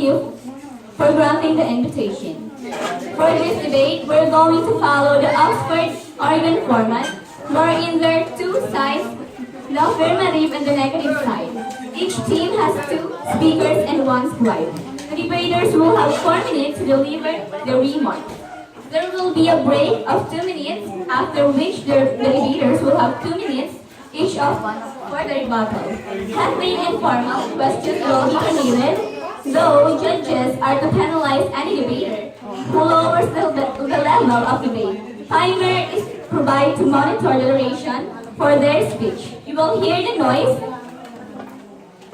you for granting the invitation. For this debate, we're going to follow the Oxford Oregon format, wherein there are two sides, the affirmative and the negative side. Each team has two speakers and one scribe. The debaters will have 4 minutes to deliver their remarks. There will be a break of 2 minutes, after which the debaters will have 2 minutes each of for the rebuttal. Handling and formal questions will be permitted, though judges are to penalize any debater who lowers the level of debate. Timer is provided to monitor the duration for their speech. You will hear the noise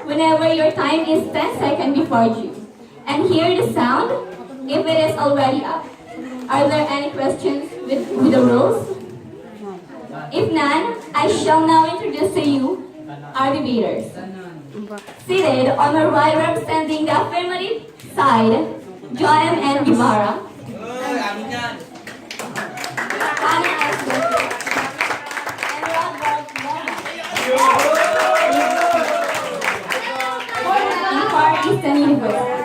whenever your time is 10 seconds before due, and hear the sound if it is already up. Are there any questions with the rules? If none, I shall now introduce to you our debaters. Seated on our right, representing the affirmative side, Joem N. Guevara. Hannah S. Griffith. And Robert Loma. Far Eastern University.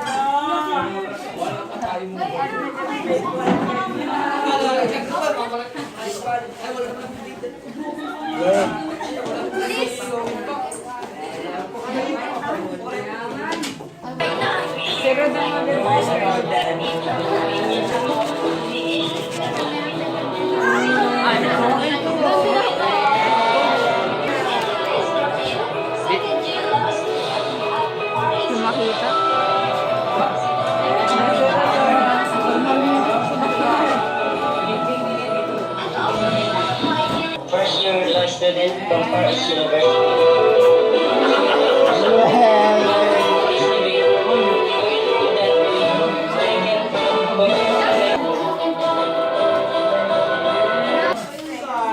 First year law student from Far East University.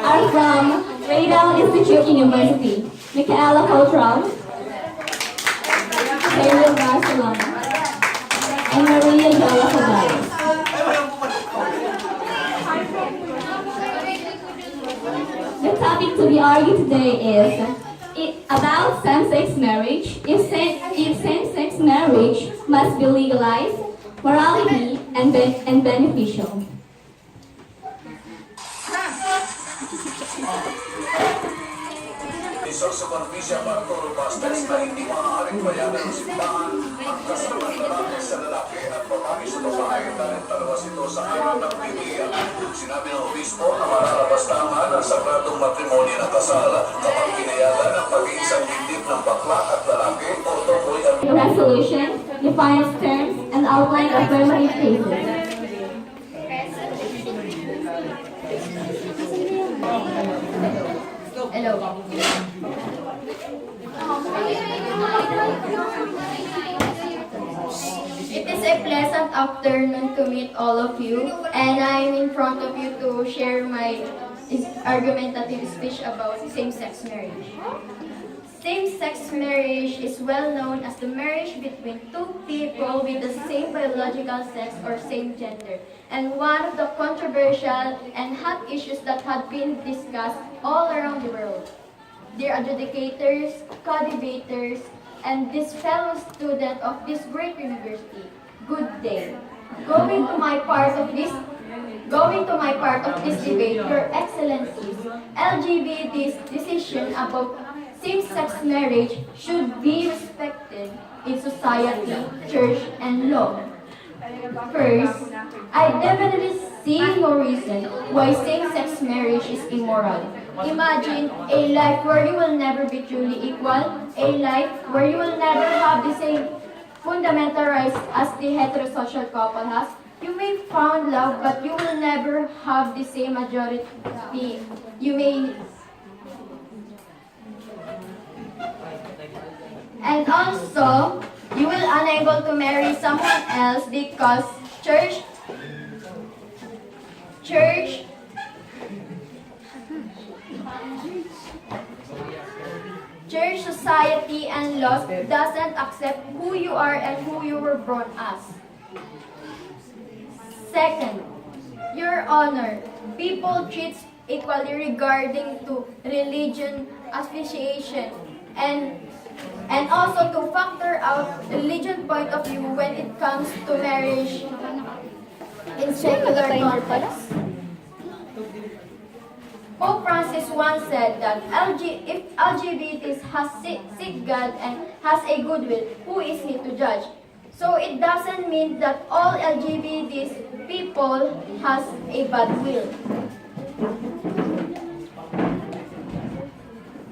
Are from Radal Institute University, Michaela Coltrane, Taylor Barcelona, and Maria Jola Cabales. The topic to be argued today is about same-sex marriage. If same-sex marriage must be legalized, morality and beneficial. Isang supervisya Bartolo Bastos na hindi maaaring bayanan ng simbahan ang kasal ng lalaki sa lalaki at babae sa babae dahil talawas ito sa ayaw ng Biblia. Sinabi ng obispo na malalabas tama ang sagradong matrimonyo ng kasal kapag pinayagan ang pag-iisang dibdib ng bakla at lalaki o tukoy at The resolution defines terms and outline affirmative cases. Hello. It is a pleasant afternoon to meet all of you, and I'm in front of you to share my argumentative speech about same-sex marriage. Same-sex marriage is well known as the marriage between two people with the same biological sex or same gender, and one of the controversial and hot issues that had been discussed all around the world. Dear adjudicators, co-debaters, and this fellow student of this great university, good day. Going to my part of this debate, Your Excellencies, LGBT's decision about same-sex marriage should be respected in society, church, and law. First, I definitely see no reason why same-sex marriage is immoral. Imagine a life where you will never be truly equal, a life where you will never have the same fundamental rights as the heterosexual couple has. You may found love, but you will never have the same majority. You may And also, you will unable to marry someone else because church, society, and laws doesn't accept who you are and who you were born as. Second, Your Honor, people treat equally regarding to religion, affiliation, and and also to factor out religion point of view when it comes to marriage in secular context. Pope Francis once said that if LGBT has seek God and has a good will, who is he to judge? So it doesn't mean that all LGBT people has a bad will.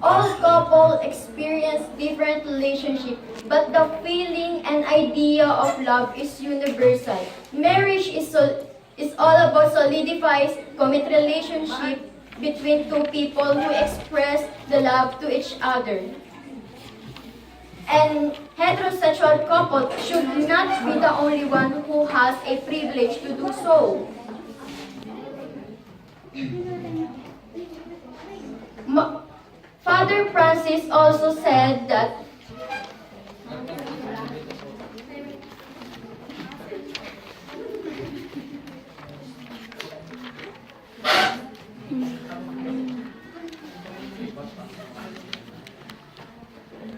All couples experience different relationships, but the feeling and idea of love is universal. Marriage is all about solidifies commit relationship between two people who express the love to each other. And heterosexual couple should not be the only one who has a privilege to do so. Father Francis also said that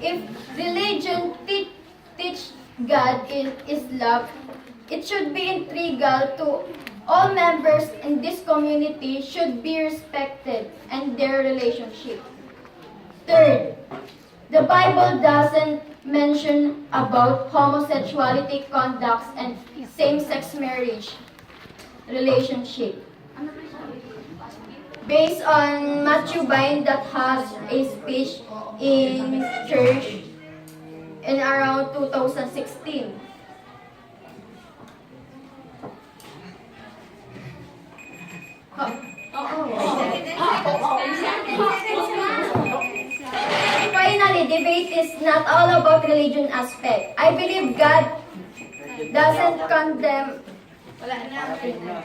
if religion teach God is love, it should be integral to all members in this community should be respected and their relationship. Third, the Bible doesn't mention about homosexuality conducts and same-sex marriage relationship. Based on Matthew Vine that has a speech in church in around 2016. Finally, debate is not all about religion aspect. I believe God doesn't condemn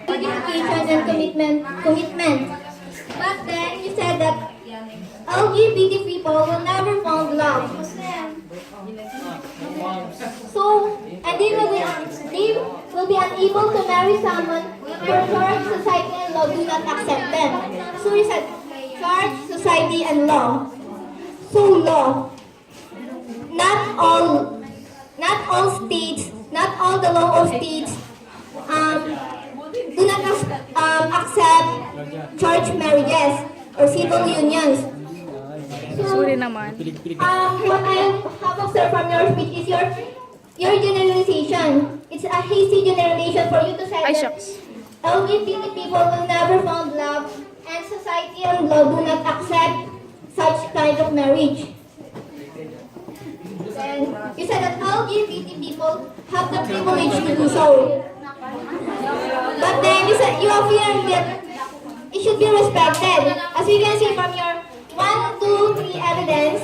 dedication and commitment. But then you said that LGBT people will never find love. So, and they will be unable to marry someone for church, society, and law do not accept them. So you said church, society, and law. So law, not all states, not all the law of states do not accept church marriages or civil unions. So, what I have observed from your speech is your generalization. It's a hasty generalization for you to say that LGBT people will never find love and society and law do not accept such kind of marriage. Then you said that LGBT people have the privilege to do so. But then you said you affirm that it should be respected. As we can see from your 1, 2, 3 evidence,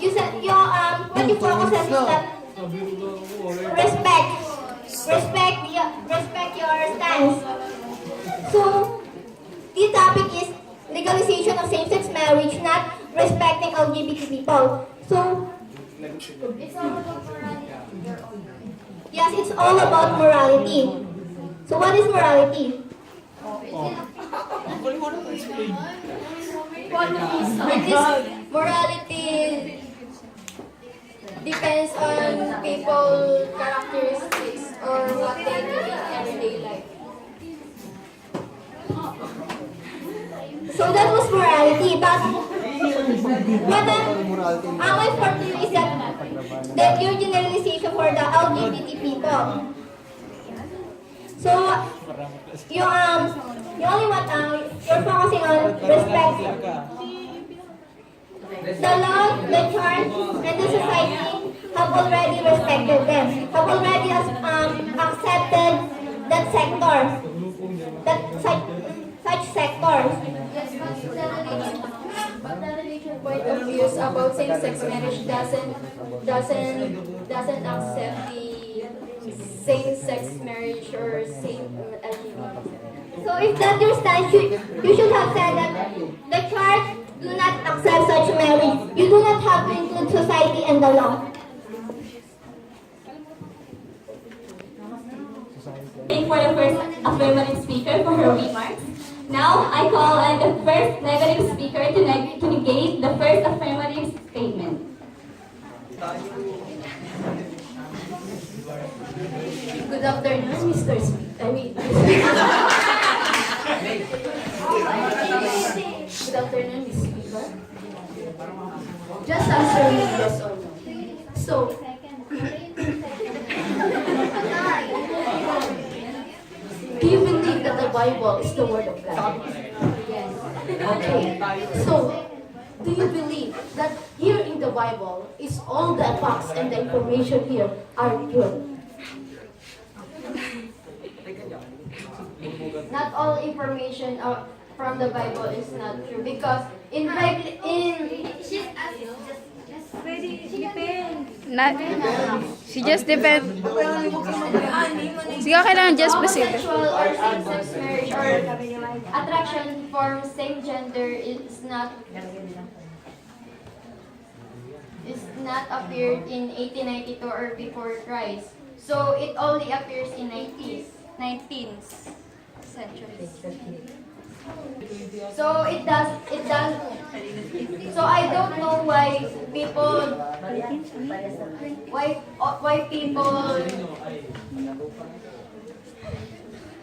you said what you focus on is that respect your stance. So the topic is legalization of same-sex marriage, not respecting LGBT people. So it's all about morality. Yes, it's all about morality. So what is morality? morality depends on people's characteristics or what they do in everyday life. So that was morality, but what my point is that your generalization for the LGBT people. So you only want you're focusing on respect. The law, the church, and the society have already respected them, have already accepted that sector, such sectors. But the religion point of views about same-sex marriage doesn't accept the same-sex marriage or same LGBT. So if that's your stance, you should have said that the church do not accept such marriage. You do not have to include society and the law. Thank for the first affirmative speaker for her remarks. Now, I call on the first negative speaker to negate the first affirmative statement. Good afternoon, Mr. Good afternoon, Ms. Speaker. Just answer me yes or no. So, do you believe that the Bible is the Word of God? Yes. Okay. So, do you believe that here in the Bible is all the facts and the information here are true? Not all information from the Bible is not true because in Not, she just depend. Sige, okay lang, just specific. homosexual or same-sex marriage or attraction for same gender is not appeared in 1892 or before Christ. So it only appears in 19th century. So it does. So I don't know why people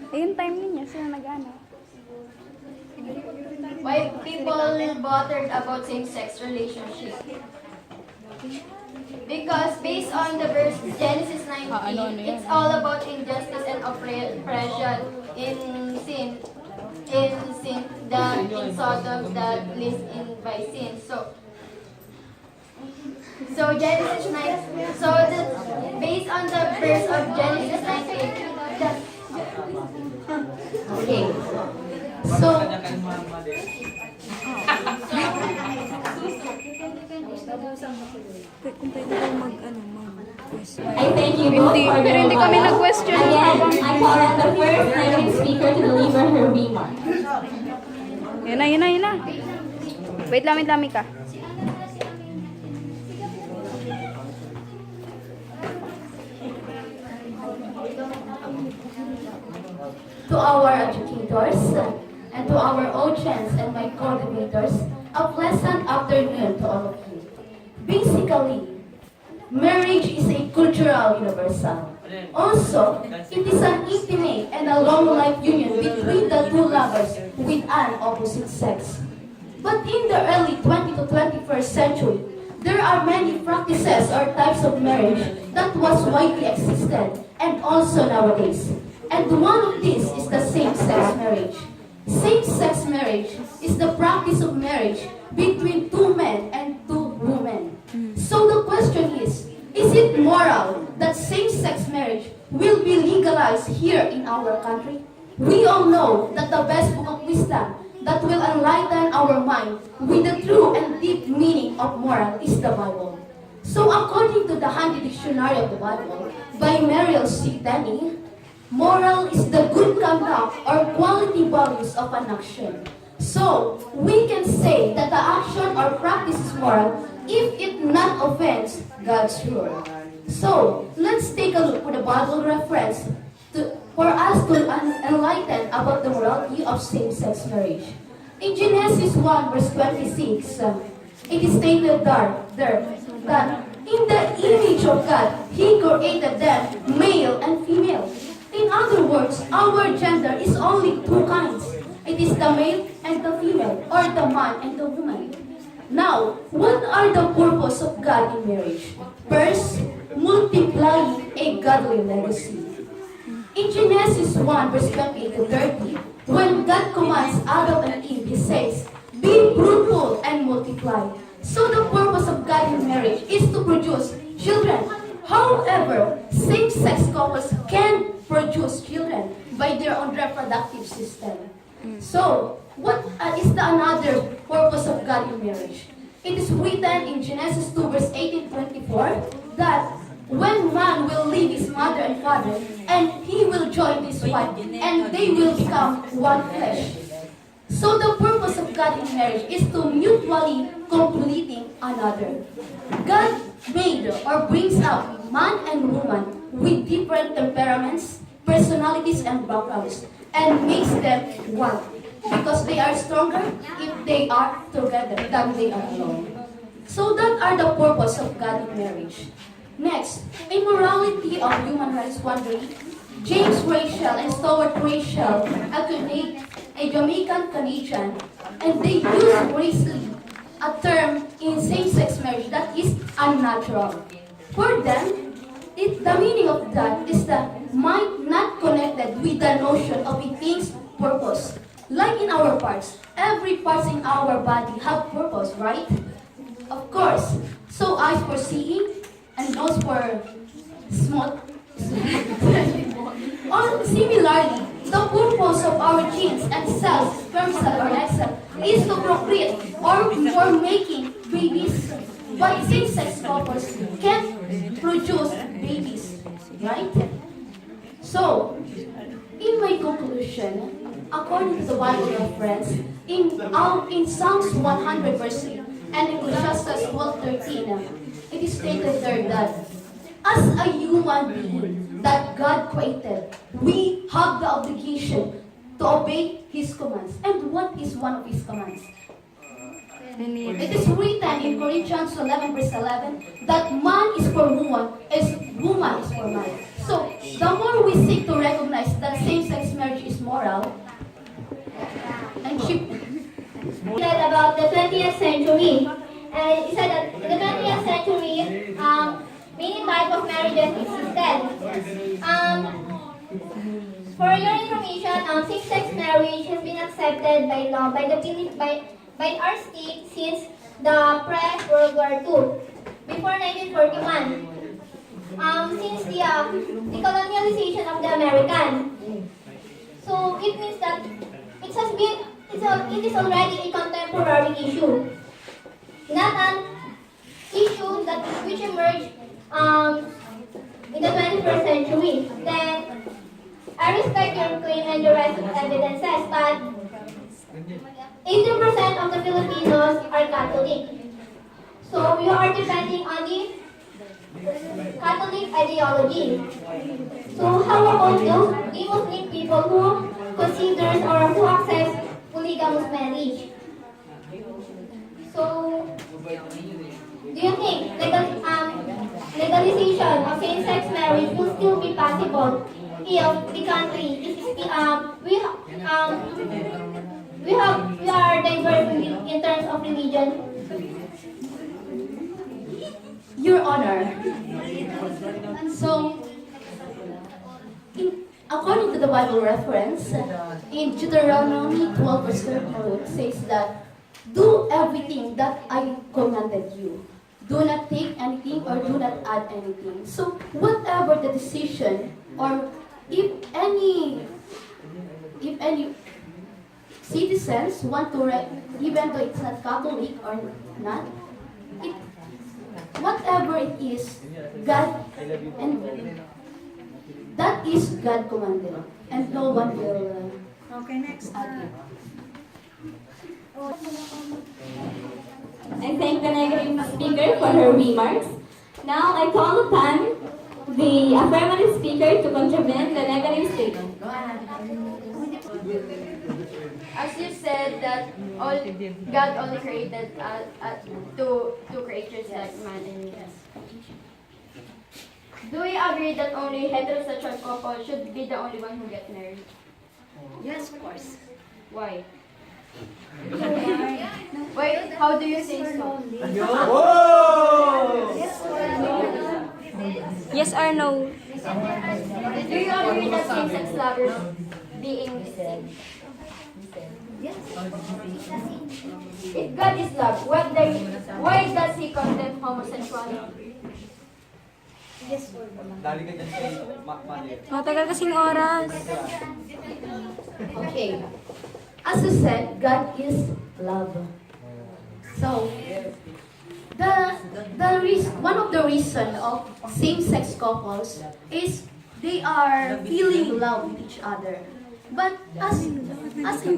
Ayun, time niya, sila nag-ano. bothered about same-sex relationship. Because based on the verse Genesis 19, it's all about injustice and oppression in sin, in Sodom that lives in by sin. So Genesis 9. Based on the verse of Genesis 19, okay. So I thank you both for Pero your hindi kami remarks. nag-question. Again, I call on the first negative speaker to deliver her remarks. Yun na. Wait, lamit-lamit ka. to our educators and to our audience and my coordinators, a pleasant afternoon to all of you. Basically, marriage is a cultural universal. Also, it is an intimate and a long life union between the two lovers with an opposite sex. But in the early 20th to 21st century, there are many practices or types of marriage that was widely existed and also nowadays. And one of these is the same-sex marriage. Same-sex marriage is the practice of marriage between two men and two women. So the question is it moral that same-sex marriage will be legalized here in our country? We all know that the best book of wisdom that will enlighten our mind with the true and deep meaning of moral is the Bible. So according to the Handy Dictionary of the Bible by Merrill C. Denny, moral is the good conduct or quality values of an action. So, we can say that the action or practice is moral if it not offends God's rule. So, let's take a look at the Bible reference for us to enlighten about the morality of same-sex marriage. In Genesis 1 verse 26, it is stated there that in the image of God, He created them, male and female. In other words, our gender is only two kinds. It is the male and the female, or the man and the woman. Now, what are the purpose of God in marriage? First, multiplying a godly legacy. In Genesis 1 verse 28 to 30, when God commands Adam and Eve, He says, "Be fruitful and multiply." So the purpose of God in marriage is to produce children. However, same-sex couples can produce children by their own reproductive system. So, what is the another purpose of God in marriage? It is written in Genesis 2 verse 18-24 that when man will leave his mother and father and he will join his wife and they will become one flesh. So the purpose of God in marriage is to mutually completing another. God made or brings up man and woman with different temperaments, personalities, and backgrounds, and makes them one. Because they are stronger if they are together than they are alone. So that are the purpose of God in marriage. Next, immorality of human rights wandering. James Rachel and Stuart Rachel, a Jamaican Canadian, and they use racially a term in same-sex marriage that is unnatural. For them, the meaning of that is the mind not connected with the notion of a thing's purpose. Like in our parts, every part in our body have purpose, right? Of course. So eyes for seeing and nose for small. Or similarly, the purpose of our genes and cells, sperm cell or egg cell, is to procreate or for making babies. But same-sex couples can produce babies, right? So, in my conclusion, according to the Bible reference, in Psalms 100 verse 3 and Ecclesiastes 12:13, it is stated there that as a human being that God created, we have the obligation to obey His commands. And what is one of His commands? It is written in Corinthians 11 verse 11 that man is for woman, woman is for man. So, the more we seek to recognize that same-sex marriage is moral, and Said about the 20th century. It said that in the 20th century, many types of marriages existed. For your information, same-sex marriage has been accepted by law by our state since the pre-World War II, before 1941. Since the colonialization of the American. So it means that it is already a contemporary issue, not an issue which emerged in the 21st century. Then I respect your claim and the rest of evidences, but 80% of the Filipinos are Catholic. So you are depending on the Catholic ideology. So how about the Muslim people who considers or who accepts polygamous marriage? So do you think legalization of same-sex marriage will still be possible if the country is we are diverse in terms of religion? Your Honor, so according to the Bible reference, in Deuteronomy 12 verse 13 it says that, do everything that I commanded you. Do not take anything or do not add anything. So whatever the decision, or if any citizens want to, even though it's not Catholic or not, whatever it is, God, and that is God commanded, and no one will argue. I thank the negative speaker for her remarks. Now I call upon the affirmative speaker to contravene the negative statement. As you said that God only created two creatures like man and woman. Do we agree that only heterosexual couple should be the only one who get married? Yes, of course. Why? Wait, how do you say so? Yes or no? Do you agree that same-sex lovers being the same? If God is love, why does He condemn homosexuality? Matagal kasing oras. Okay. As you said, God is love. So, one of the reason of same-sex couples is they are feeling love with each other. But as in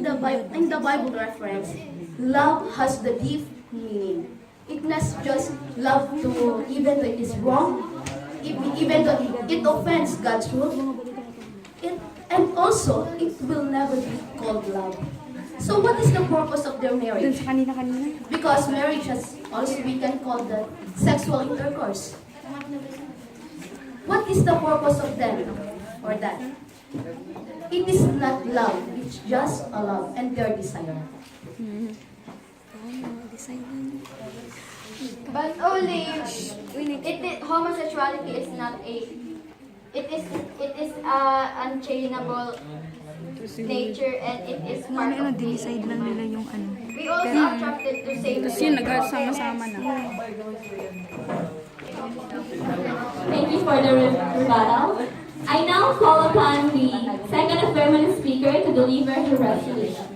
the Bible reference, love has the deep meaning. It not just love to, even though it is wrong, even though it offends God's rule, and also it will never be called love. So what is the purpose of their marriage? Because marriage has also, we can call that sexual intercourse. What is the purpose of them? or that. It is not love, it's just a love and their desire. But only homosexuality is not it is unchainable nature and it is part of Decide lang nila yung ano. we also attracted to same Tapos yun, nagsama-sama na. Thank you for the rebuttal. I now call upon the second affirmative speaker to deliver her resolution.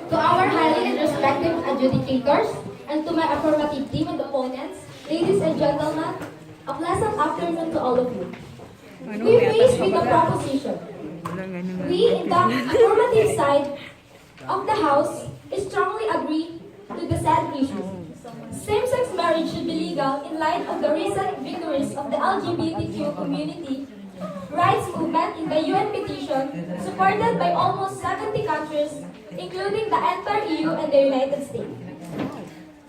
To our highly and respected adjudicators, and to my affirmative team and opponents, ladies and gentlemen, a pleasant afternoon to all of you. We faced with a proposition. We, in the affirmative side of the House, strongly agree to the said issue. Same-sex marriage should be legal in light of the recent victories of the LGBTQ community rights movement in the UN petition supported by almost 70 countries, including the entire EU and the United States.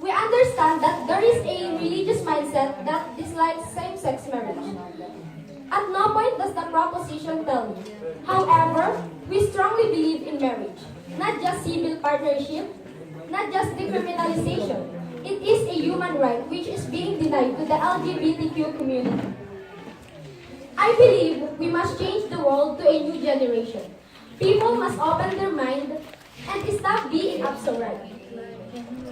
We understand that there is a religious mindset that dislikes same-sex marriage. At no point does the proposition tell me. However, we strongly believe in marriage, not just civil partnership, not just decriminalization. It is a human right which is being denied to the LGBTQ community. I believe we must change the world to a new generation. People must open their mind and stop being absolute.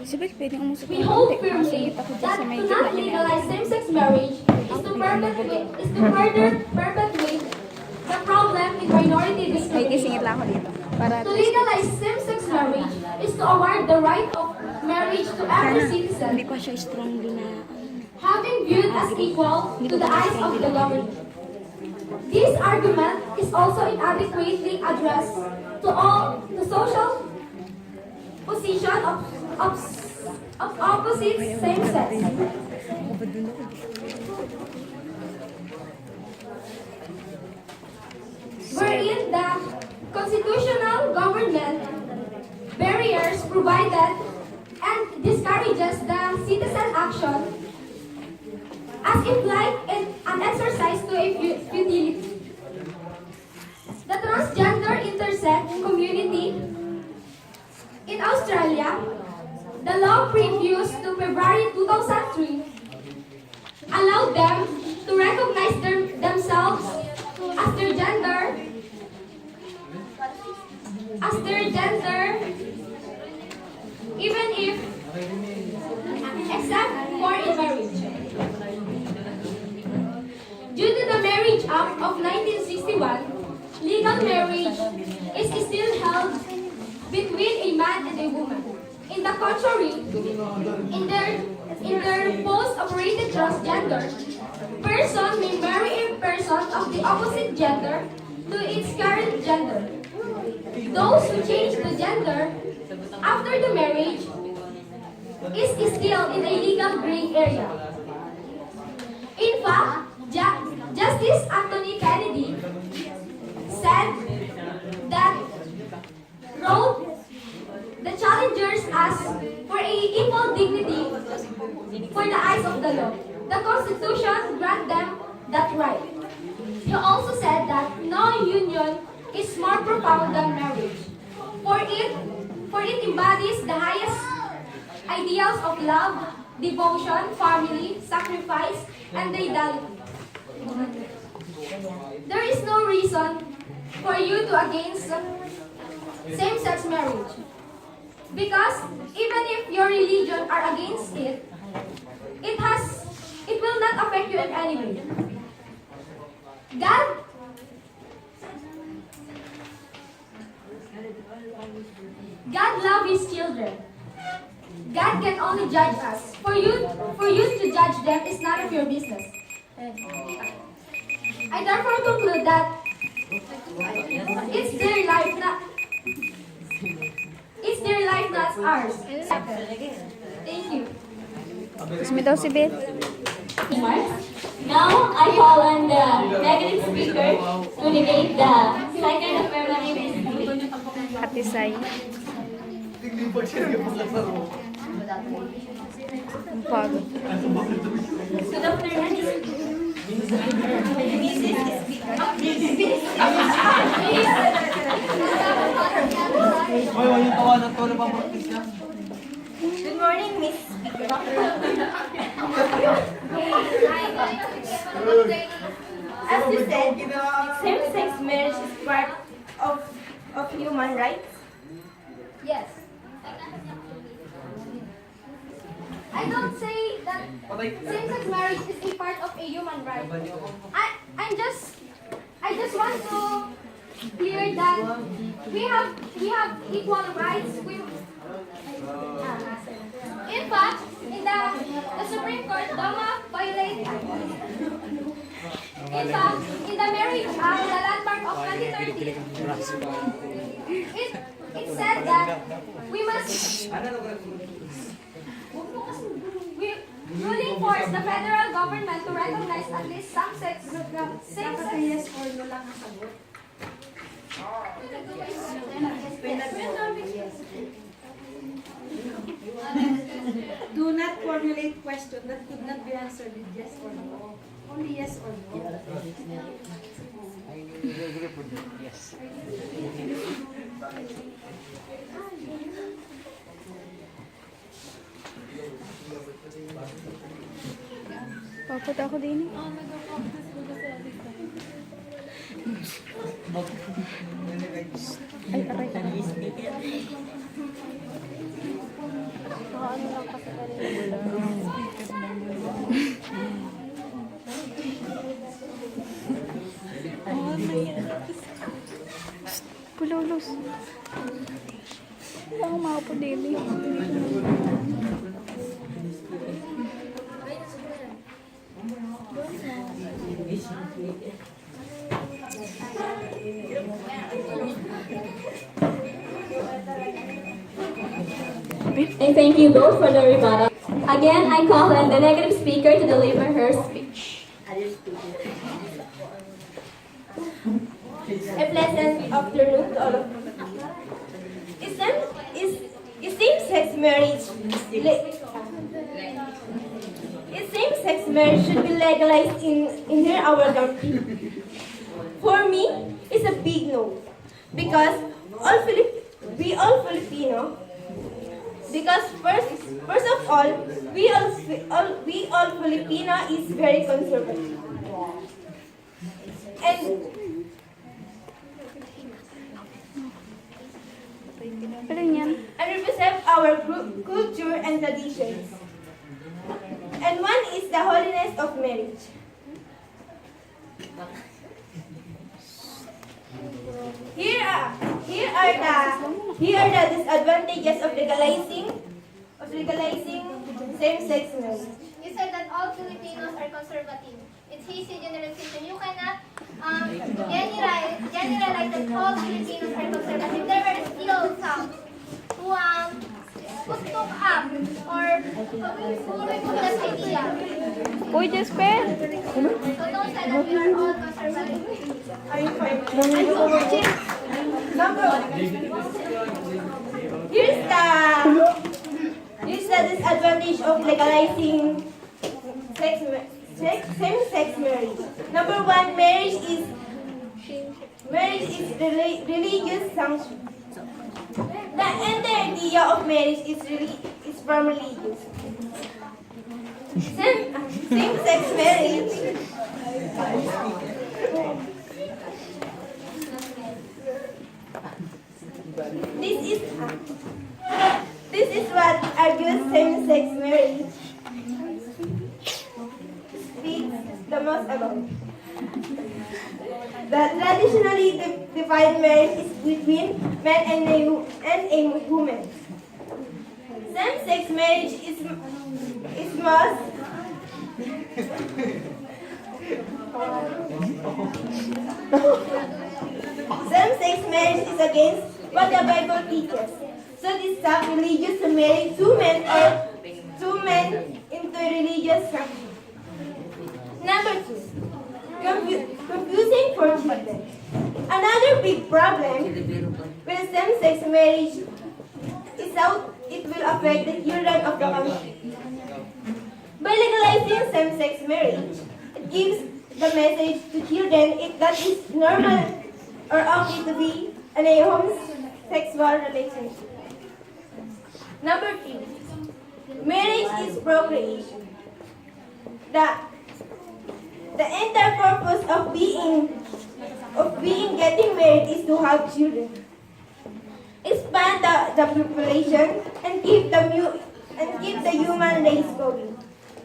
Sibel, pwede umusap We hold firmly that to not legalize same-sex marriage is to further perpetuate the problem in minority May discrimination. kisingit lang ako dito. Para To legalize same-sex marriage is to award the right of marriage to every citizen, hindi pa siya strongly na having viewed as equal to the eyes of the government. This argument is also inadequately addressed to all the social position of opposite same sex. Wherein the constitutional government barriers provided and discourages the citizen action as implied in an exercise to a futility. The transgender intersex community in Australia, the law previous to February 2003 allowed them to recognize themselves as their gender, even if except for in marriage. Due to the Marriage Act of 1961, legal marriage is still held between a man and a woman. In the contrary, in their post-operated transgender, person may marry a person of the opposite gender to its current gender. Those who change the gender after the marriage is still in a legal gray area. In fact, Justice Anthony Kennedy said that the challengers ask for a equal dignity for the eyes of the law. The Constitution grants them that right. He also said that no union is more profound than marriage, for it embodies the highest ideals of love, devotion, family, sacrifice, and fidelity. There is no reason for you to against same-sex marriage, because even if your religion are against it, it will not affect you in any way. God loves His children. God can only judge us. For you to judge them is none of your business. I therefore conclude that it's their life, not ours. Thank you. Tapos may daw si Beth. Remarks. Now, I call on the negative speaker to negate the second affirmative speaker. Ate Sai. Ang pagod. Good afternoon. Good morning, Miss Speaker. As you said, same-sex marriage is part of human rights. Yes. I don't say that same-sex marriage is a part of a human right. I just want to clear that we have equal rights. In fact, in the Supreme Court, DOMA violated. In fact, in the Marriage Act, the landmark of 2013, it said that we must ruling force the federal government to recognize at least some same-sex. Yes or no lang ang sagot. Do not formulate question that could not be answered with yes or no. Only yes or no. Papunta ako din eh. Ay, aray. Pulos. Wala akong makapo din eh. I thank you both for the rebuttal. Again, I call on the negative speaker to deliver her speech. A pleasant afternoon to all of you. Is same-sex marriage should be legalized in our country? For me, it's a big no. Because we all Filipino. Because first of all, we all Filipino is very conservative. And represent our culture and traditions. And one is the holiness of marriage. Here are the disadvantages of legalizing same-sex marriage. You said that all Filipinos are conservative. It's easy generalization. You cannot generalize that all Filipinos are conservative. There are still some who took up or who remove that idea. Uy, Jesper! So don't say that we are all conservative. I'm fine. Number one. Here's the disadvantage of legalizing same-sex marriage. Number one, marriage is religious sanction. The entire idea of marriage is from religious. Same-sex marriage This is what argues same-sex marriage speaks the most about. The traditionally defined marriage is between man and a woman. Same-sex marriage is most same-sex marriage is against what the Bible teaches. So this sacrilegious to marry two men or two men into religious sanction. Number two, confusing for children. Another big problem with same-sex marriage is how it will affect the children of the country. same-sex marriage. It gives the message to children if that is normal or okay to be in a homosexual relationship. Number 3. Marriage is procreation. The entire purpose of getting married is to have children, expand the population, and keep the human race going.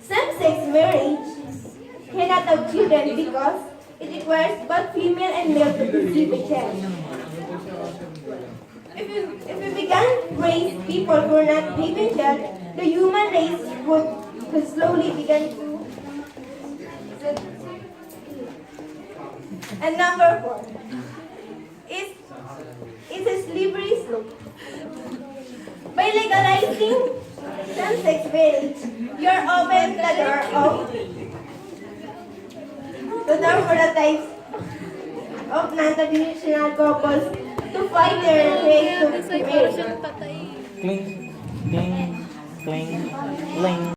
Same-sex marriage cannot have children because it requires both female and male to conceive a child. If we began to raise people who are not having child, the human race would slowly begin to. And number 4 is a slippery slope. By legalizing same-sex marriage, you're open the door for the types of non-traditional couples to find their way to marriage. Cling, cling, cling, cling.